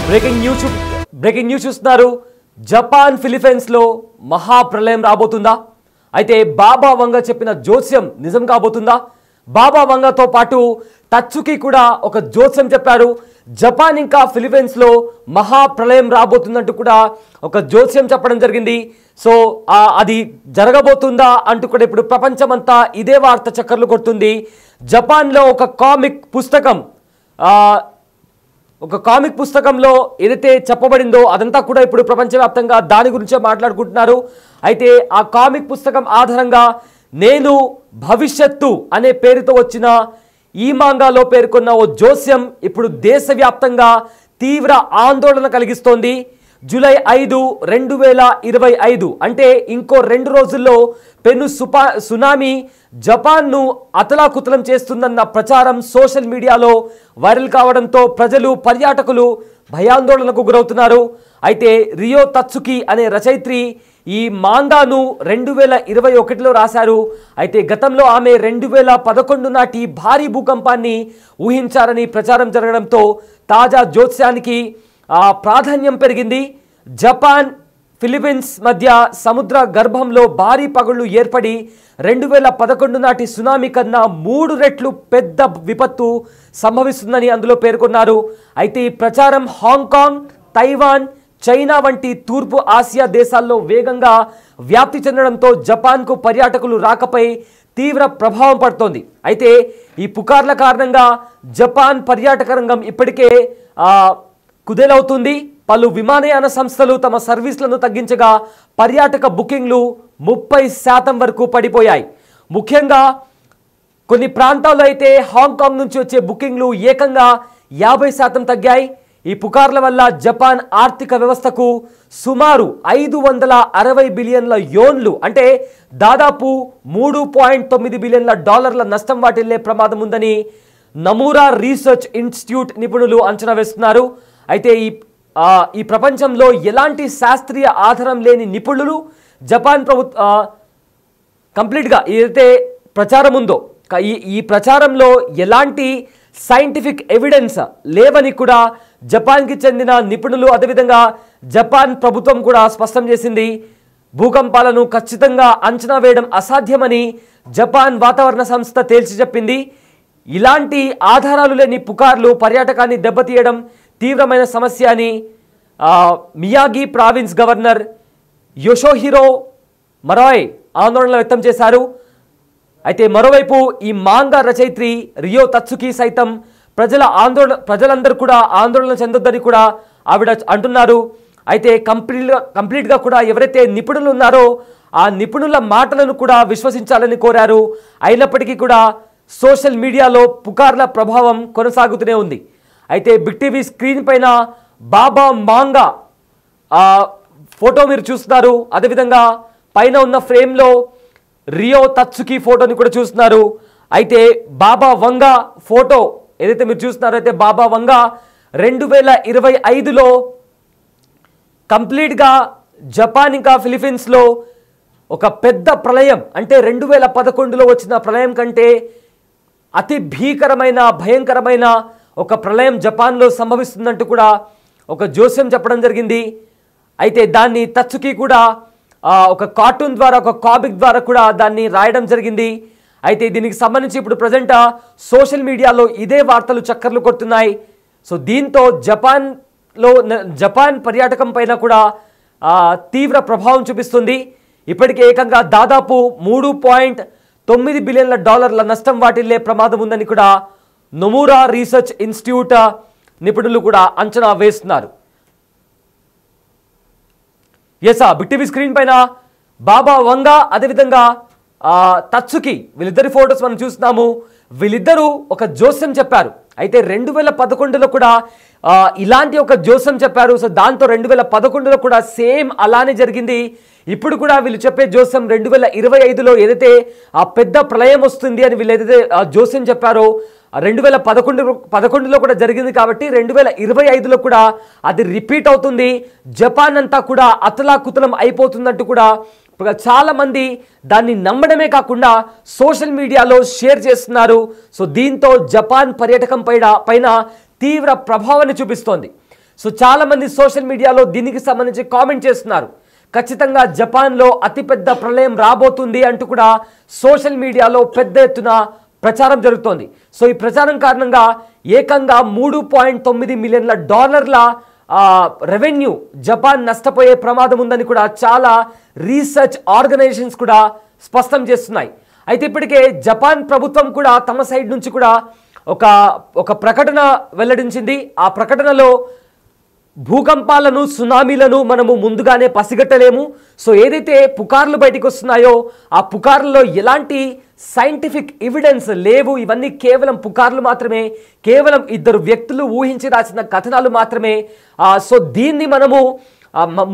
Breaking news చూస్తున్నారు. Japan Philippines లో మహాప్రలయం రాబోతుందా? అయితే బాబా వంగ చెప్పిన జోస్యం నిజం కాబోతుందా? బాబా వంగతో పాటు తత్సుకి కూడా ఒక జోస్యం చెప్పారు. జపాన్ ఇంకా ఫిలిప్పీన్స్ లో మహాప్రలయం రాబోతుందంటూ కూడా ఒక జోస్యం చెప్పడం జరిగింది. సో అది జరగబోతుందా అంటూ కూడా ఇప్పుడు ప్రపంచమంతా ఇదే వార్త చక్కర్లు కొడుతుంది. జపాన్లో ఒక కామిక్ పుస్తకంలో ఏదైతే చెప్పబడిందో అదంతా కూడా ఇప్పుడు ప్రపంచవ్యాప్తంగా దాని గురించే మాట్లాడుకుంటున్నారు. అయితే ఆ కామిక్ పుస్తకం ఆధారంగా నేను భవిష్యత్తు అనే పేరుతో వచ్చిన ఈ మాంగాలో పేర్కొన్న ఓ జోస్యం ఇప్పుడు దేశవ్యాప్తంగా తీవ్ర ఆందోళన కలిగిస్తోంది. జూలై 5, 2025 అంటే ఇంకో 2 రోజుల్లో పెను సునామీ జపాన్ను అతలాకుతలం చేస్తుందన్న ప్రచారం సోషల్ మీడియాలో వైరల్ కావడంతో ప్రజలు, పర్యాటకులు భయాందోళనకు గురవుతున్నారు. అయితే రియో తత్సుకి అనే రచయిత్రి ఈ మాంగాను 2021లో రాశారు. అయితే గతంలో ఆమె 2011 నాటి భారీ భూకంపాన్ని ఊహించారని ప్రచారం జరగడంతో తాజా జోస్యానికి ప్రాధాన్యం పెరిగింది. జపాన్ ఫిలిప్పీన్స్ మధ్య సముద్ర గర్భంలో భారీ పగుళ్లు ఏర్పడి 2011 నాటి సునామీ కన్నా 3 రెట్లు పెద్ద విపత్తు సంభవిస్తుందని అందులో పేర్కొన్నారు. అయితే ఈ ప్రచారం హాంకాంగ్, తైవాన్, చైనా వంటి తూర్పు ఆసియా దేశాల్లో వేగంగా వ్యాప్తి చెందడంతో జపాన్కు పర్యాటకులు రాకపై తీవ్ర ప్రభావం పడుతోంది. అయితే ఈ పుకార్ల కారణంగా జపాన్ పర్యాటక రంగం ఇప్పటికే కుదేలవుతుంది. పలు విమానయాన సంస్థలు తమ సర్వీసులను తగ్గించగా పర్యాటక బుకింగ్లు 30% వరకు పడిపోయాయి. ముఖ్యంగా కొన్ని ప్రాంతాల్లో అయితే హాంకాంగ్ నుంచి వచ్చే బుకింగ్లు ఏకంగా 50% తగ్గాయి. ఈ పుకార్ల వల్ల జపాన్ ఆర్థిక వ్యవస్థకు సుమారు 560 బిలియన్ల యోన్లు అంటే దాదాపు $3.9 బిలియన్ల నష్టం వాటిల్లే ప్రమాదం ఉందని నమూరా రీసెర్చ్ ఇన్స్టిట్యూట్ నిపుణులు అంచనా వేస్తున్నారు. అయితే ఈ ప్రపంచంలో ఎలాంటి శాస్త్రీయ ఆధారం లేని నిపుణులు జపాన్ కంప్లీట్గా ఏదైతే ప్రచారం ఉందో ఈ ప్రచారంలో ఎలాంటి సైంటిఫిక్ ఎవిడెన్స్ లేవని కూడా జపాన్కి చెందిన నిపుణులు, అదేవిధంగా జపాన్ ప్రభుత్వం కూడా స్పష్టం చేసింది. భూకంపాలను ఖచ్చితంగా అంచనా వేయడం అసాధ్యమని జపాన్ వాతావరణ సంస్థ తేల్చి చెప్పింది. ఇలాంటి ఆధారాలు లేని పుకార్లు పర్యాటకాన్ని దెబ్బతీయడం తీవ్రమైన సమస్య అని మియాగి ప్రావిన్స్ గవర్నర్ యోషోహిరో మరాయ్ ఆందోళన వ్యక్తం చేశారు. అయితే మరోవైపు ఈ మాంగా రచయిత్రి రియో తత్సుకి సైతం ప్రజలందరూ కూడా ఆందోళన చెందొద్దని కూడా ఆవిడ అంటున్నారు. అయితే కంప్లీట్గా కూడా ఎవరైతే నిపుణులు ఉన్నారో ఆ నిపుణుల మాటలను కూడా విశ్వసించాలని కోరారు. అయినప్పటికీ కూడా సోషల్ మీడియాలో పుకార్ల ప్రభావం కొనసాగుతూనే ఉంది. అయితే బిగ్ టీవీ స్క్రీన్ పైన బాబా మాంగా ఫోటో మీరు చూస్తున్నారు. అదేవిధంగా పైన ఉన్న ఫ్రేమ్లో రియో తత్సుకి ఫోటోని కూడా చూస్తున్నారు. అయితే బాబా వంగ ఫోటో ఏదైతే మీరు చూస్తున్నారో అయితే బాబా వంగ 2025లో కంప్లీట్గా జపాన్ ఇంకా ఫిలిప్పీన్స్లో ఒక పెద్ద ప్రళయం అంటే 2011లో వచ్చిన ప్రళయం కంటే అతి భయంకరమైన ఒక ప్రళయం జపాన్లో సంభవిస్తుందంటూ కూడా ఒక జోస్యం చెప్పడం జరిగింది. అయితే దాన్ని తత్సుకి కూడా ఒక కార్టూన్ ద్వారా, ఒక కామిక్ ద్వారా కూడా దాన్ని రాయడం జరిగింది. అయితే దీనికి సంబంధించి ఇప్పుడు ప్రజెంట్ సోషల్ మీడియాలో ఇదే వార్తలు చక్కర్లు కొడుతున్నాయి. సో దీంతో జపాన్ పర్యాటకం పైన కూడా తీవ్ర ప్రభావం చూపిస్తుంది. ఇప్పటికే ఏకంగా దాదాపు $3.9 బిలియన్ల నష్టం వాటిల్లే ప్రమాదం ఉందని కూడా నొమూరా రీసెర్చ్ ఇన్స్టిట్యూట్ నిపుణులు కూడా అంచనా వేస్తున్నారు. బిగ్ టీవీ స్క్రీన్ పైన బాబా వంగ అదేవిధంగా తత్సుకి వీళ్ళిద్దరి ఫోటోస్ మనం చూస్తున్నాము. వీళ్ళిద్దరూ ఒక జోస్యం చెప్పారు. అయితే 2011లో కూడా ఇలాంటి ఒక జోస్యం చెప్పారు. సో దాంతో 2011లో కూడా సేమ్ అలానే జరిగింది. ఇప్పుడు కూడా వీళ్ళు చెప్పే జోస్యం 2025లో ఏదైతే ఆ పెద్ద ప్రళయం వస్తుంది అని వీళ్ళు ఏదైతే జోస్యం చెప్పారో 2011లో కూడా జరిగింది కాబట్టి 2025లో కూడా అది రిపీట్ అవుతుంది. జపాన్ అంతా కూడా అతలాకుతలం అయిపోతుందంటూ కూడా చాలా మంది దాన్ని నమ్మడమే కాకుండా సోషల్ మీడియాలో షేర్ చేస్తున్నారు. సో దీంతో జపాన్ పర్యాటకం పైన తీవ్ర ప్రభావాన్ని చూపిస్తోంది. సో చాలామంది సోషల్ మీడియాలో దీనికి సంబంధించి కామెంట్ చేస్తున్నారు. ఖచ్చితంగా జపాన్లో అతిపెద్ద ప్రళయం రాబోతుంది అంటూ కూడా సోషల్ మీడియాలో పెద్ద ఎత్తున ప్రచారం జరుగుతోంది. సో ఈ ప్రచారం కారణంగా ఏకంగా $3.9 మిలియన్ల రెవెన్యూ జపాన్ నష్టపోయే ప్రమాదం ఉందని కూడా చాలా రీసెర్చ్ ఆర్గనైజేషన్స్ కూడా స్పష్టం చేస్తున్నాయి. అయితే ఇప్పటికే జపాన్ ప్రభుత్వం కూడా తమ సైడ్ నుంచి కూడా ఒక ప్రకటన వెల్లడించింది. ఆ ప్రకటనలో భూకంపాలను, సునామీలను మనము ముందుగానే పసిగట్టలేము. సో ఏదైతే పుకార్లు బయటకు వస్తున్నాయో ఆ పుకార్లలో ఎలాంటి సైంటిఫిక్ ఎవిడెన్స్ లేవు. ఇవన్నీ కేవలం పుకార్లు మాత్రమే, కేవలం ఇద్దరు వ్యక్తులు ఊహించి రాసిన కథనాలు మాత్రమే. సో దీన్ని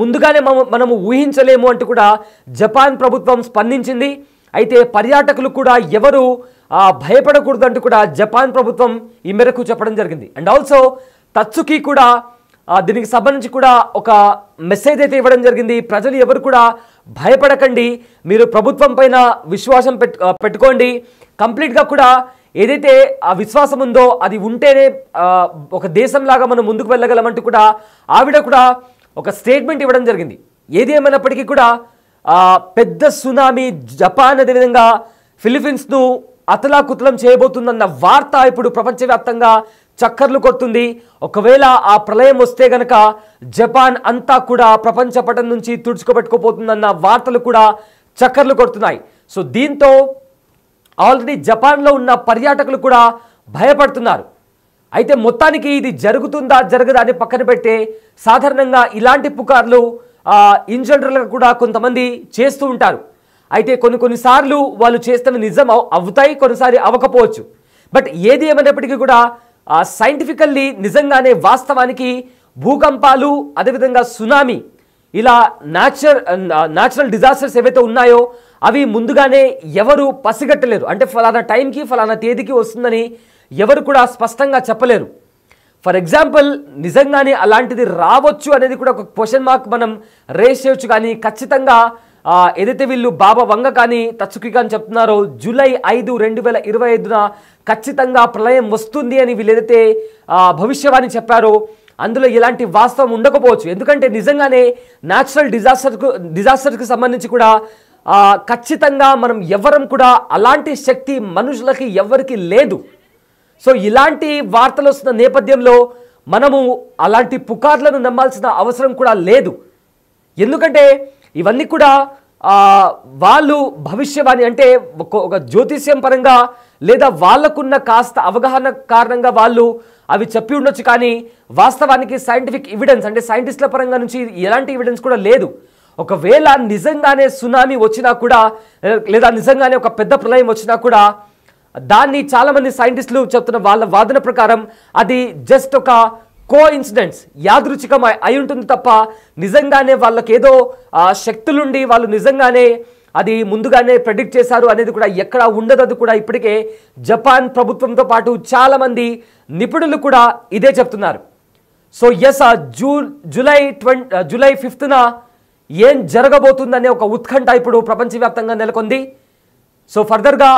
ముందుగానే మనము ఊహించలేము అంటూ కూడా జపాన్ ప్రభుత్వం స్పందించింది. అయితే పర్యాటకులు కూడా ఎవరు భయపడకూడదు అంటూ కూడా జపాన్ ప్రభుత్వం ఈ మేరకు చెప్పడం జరిగింది. అండ్ ఆల్సో తత్సుకి కూడా దీనికి సంబంధించి కూడా ఒక మెసేజ్ అయితే ఇవ్వడం జరిగింది. ప్రజలు ఎవరు కూడా భయపడకండి, మీరు ప్రభుత్వం పైన విశ్వాసం పెట్టుకోండి. కంప్లీట్గా కూడా ఏదైతే ఆ విశ్వాసం ఉందో అది ఉంటేనే ఒక దేశంలాగా మనం ముందుకు వెళ్ళగలమంటూ కూడా ఆవిడ కూడా ఒక స్టేట్మెంట్ ఇవ్వడం జరిగింది. ఏది ఏమైనప్పటికీ కూడా పెద్ద సునామీ జపాన్ అదేవిధంగా ఫిలిప్పీన్స్ను అతలాకుతలం చేయబోతుందన్న వార్త ఇప్పుడు ప్రపంచవ్యాప్తంగా చక్కర్లు కొడుతుంది. ఒకవేళ ఆ ప్రళయం వస్తే గనక జపాన్ అంతా కూడా ప్రపంచ పటం నుంచి తుడుచుకోబెట్టుకోబోతుందన్న వార్తలు కూడా చక్కర్లు కొడుతున్నాయి. సో దీంతో ఆల్రెడీ జపాన్లో ఉన్న పర్యాటకులు కూడా భయపడుతున్నారు. అయితే మొత్తానికి ఇది జరుగుతుందా జరగదా అని పక్కన పెడితే సాధారణంగా ఇలాంటి పుకార్లు ఇన్ జనరల్గా కూడా కొంతమంది చేస్తూ ఉంటారు. అయితే కొన్నిసార్లు వాళ్ళు చేస్తున్న నిజం అవుతాయి, కొన్నిసారి అవ్వకపోవచ్చు. బట్ ఏది ఏమైనప్పటికీ కూడా సైంటిఫికల్లీ నిజంగానే వాస్తవానికి భూకంపాలు అదేవిధంగా సునామీ ఇలా న్యాచురల్ డిజాస్టర్స్ ఏవైతే ఉన్నాయో అవి ముందుగానే ఎవరు పసిగట్టలేరు. అంటే ఫలానా టైంకి ఫలానా తేదీకి వస్తుందని ఎవరు కూడా స్పష్టంగా చెప్పలేరు. ఫర్ ఎగ్జాంపుల్ నిజంగానే అలాంటిది రావచ్చు అనేది కూడా ఒక క్వశ్చన్ మార్క్ మనం రేస్ చేయొచ్చు. కానీ ఖచ్చితంగా ఏదైతే వీళ్ళు బాబా వంగ కానీ తత్సుకి కానీ చెప్తున్నారో జూలై 5, 2025 ఖచ్చితంగా ప్రళయం వస్తుంది అని వీళ్ళు ఏదైతే భవిష్యవాణి చెప్పారో అందులో ఎలాంటి వాస్తవం ఉండకపోవచ్చు. ఎందుకంటే నిజంగానే న్యాచురల్ డిజాస్టర్కి సంబంధించి కూడా ఖచ్చితంగా మనం ఎవరం కూడా అలాంటి శక్తి మనుషులకి ఎవరికి లేదు. సో ఇలాంటి వార్తలు వస్తున్న నేపథ్యంలో మనము అలాంటి పుకార్లను నమ్మాల్సిన అవసరం కూడా లేదు. ఎందుకంటే ఇవన్నీ కూడా వాళ్ళు భవిష్యవాణి అంటే ఒక జ్యోతిష్యం పరంగా లేదా వాళ్ళకున్న కాస్త అవగాహన కారణంగా వాళ్ళు అవి చెప్పి ఉండొచ్చు. కానీ వాస్తవానికి సైంటిఫిక్ ఎవిడెన్స్ అంటే సైంటిస్టుల పరంగా నుంచి ఎలాంటి ఎవిడెన్స్ కూడా లేదు. ఒకవేళ నిజంగానే సునామీ వచ్చినా కూడా లేదా నిజంగానే ఒక పెద్ద ప్రళయం వచ్చినా కూడా దాన్ని చాలామంది సైంటిస్టులు చెప్తున్న వాళ్ళ వాదన ప్రకారం అది జస్ట్ ఒక కోఇన్సిడెన్స్, యాదృచ్ఛికం అయి ఉంటుంది తప్ప నిజంగానే వాళ్ళకేదో శక్తులుండి వాళ్ళు నిజంగానే అది ముందుగానే ప్రెడిక్ట్ చేశారు అనేది కూడా ఎక్కడా ఉండదు. అది కూడా ఇప్పటికే జపాన్ ప్రభుత్వంతో పాటు చాలామంది నిపుణులు కూడా ఇదే చెప్తున్నారు. సో ఎస్ జూలై 5న ఏం జరగబోతుందనే ఒక ఉత్కంఠ ఇప్పుడు ప్రపంచవ్యాప్తంగా నెలకొంది. సో ఫర్దర్గా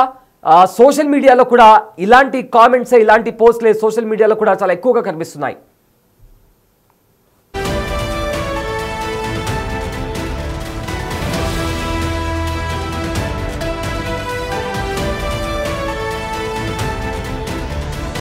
సోషల్ మీడియాలో కూడా ఇలాంటి కామెంట్స్ ఇలాంటి పోస్ట్లే సోషల్ మీడియాలో కూడా చాలా ఎక్కువగా కనిపిస్తున్నాయి.